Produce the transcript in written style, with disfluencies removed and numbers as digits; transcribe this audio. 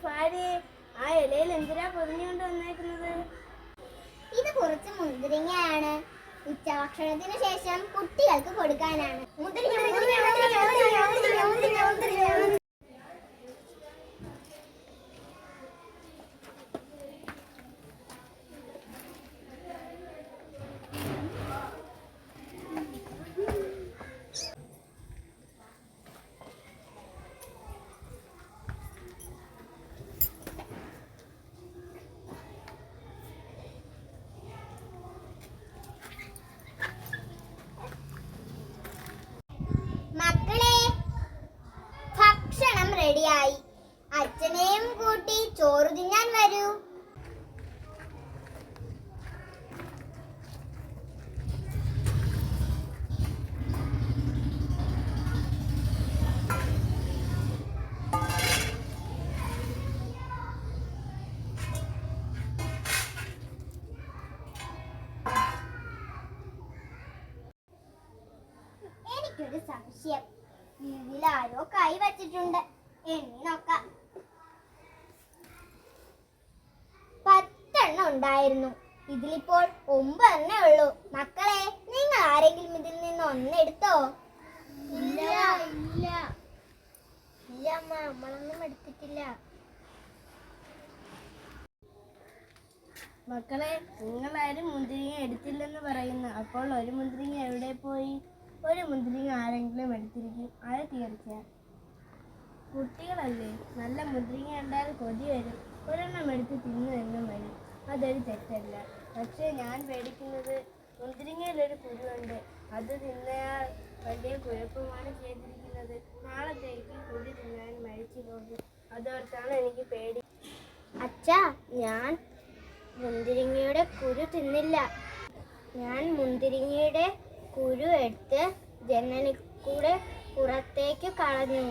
ഭാര്യ ആ ഇലയിൽ എന്തിനാ പൊതിഞ്ഞുകൊണ്ട് വന്നേക്കുന്നത്? ഇത് കുറച്ച് മുന്തിരിങ്ങയാണ്. ഉച്ചഭക്ഷണത്തിന് ശേഷം കുട്ടികൾക്ക് കൊടുക്കാനാണ്. മക്കളെ, ഭക്ഷണം റെഡിയായി. അച്ഛനെയും കൂട്ടി ചോറ് തിന്നാൻ വരൂ. എനിക്കൊരു സംശയം. ഇതിലാരോ കൈ വച്ചിട്ടുണ്ട്. എണ്ണി നോക്കാം. 10 ഉണ്ടായിരുന്നു. ഇതിലിപ്പോൾ 9 ഉള്ളൂ. മക്കളെ, നിങ്ങൾ ആരെങ്കിലും ഇതിൽ നിന്ന് ഒന്നെടുത്തോ? ഇല്ല അമ്മ, നമ്മളൊന്നും എടുത്തിട്ടില്ല. മക്കളെ, നിങ്ങളാരും മുന്തിരിങ്ങ എടുത്തില്ലെന്ന് പറയുന്നു. അപ്പോൾ ഒരു മുന്തിരിങ്ങ എവിടെ പോയി? ഒരു മുന്തിരിങ്ങ ആരെങ്കിലും എടുത്തിരിക്കും, അത് തീർച്ച. കുട്ടികളല്ലേ, നല്ല മുന്തിരിങ്ങ കണ്ടാൽ കൊതി വരും. ഒരെണ്ണം എടുത്ത് തിന്നു എന്നും വരും. അതൊരു തെറ്റല്ല. പക്ഷേ ഞാൻ പേടിക്കുന്നത് മുന്തിരിങ്ങയിലൊരു കുരുവുണ്ട്. അത് തിന്നയാൾ വലിയ കുഴപ്പമാണ് ചെയ്തിരിക്കുന്നത്. നാളത്തേക്ക് കുരു തിന്നാൻ മരിച്ചു പോകും. അതോർത്താണ് എനിക്ക് പേടി. അച്ഛാ, ഞാൻ മുന്തിരിങ്ങയുടെ കുരു തിന്നില്ല. ഞാൻ മുന്തിരിങ്ങയുടെ കുരു എടുത്ത് ജനലിൽ കൂടെ പുറത്തേക്ക് കളഞ്ഞു.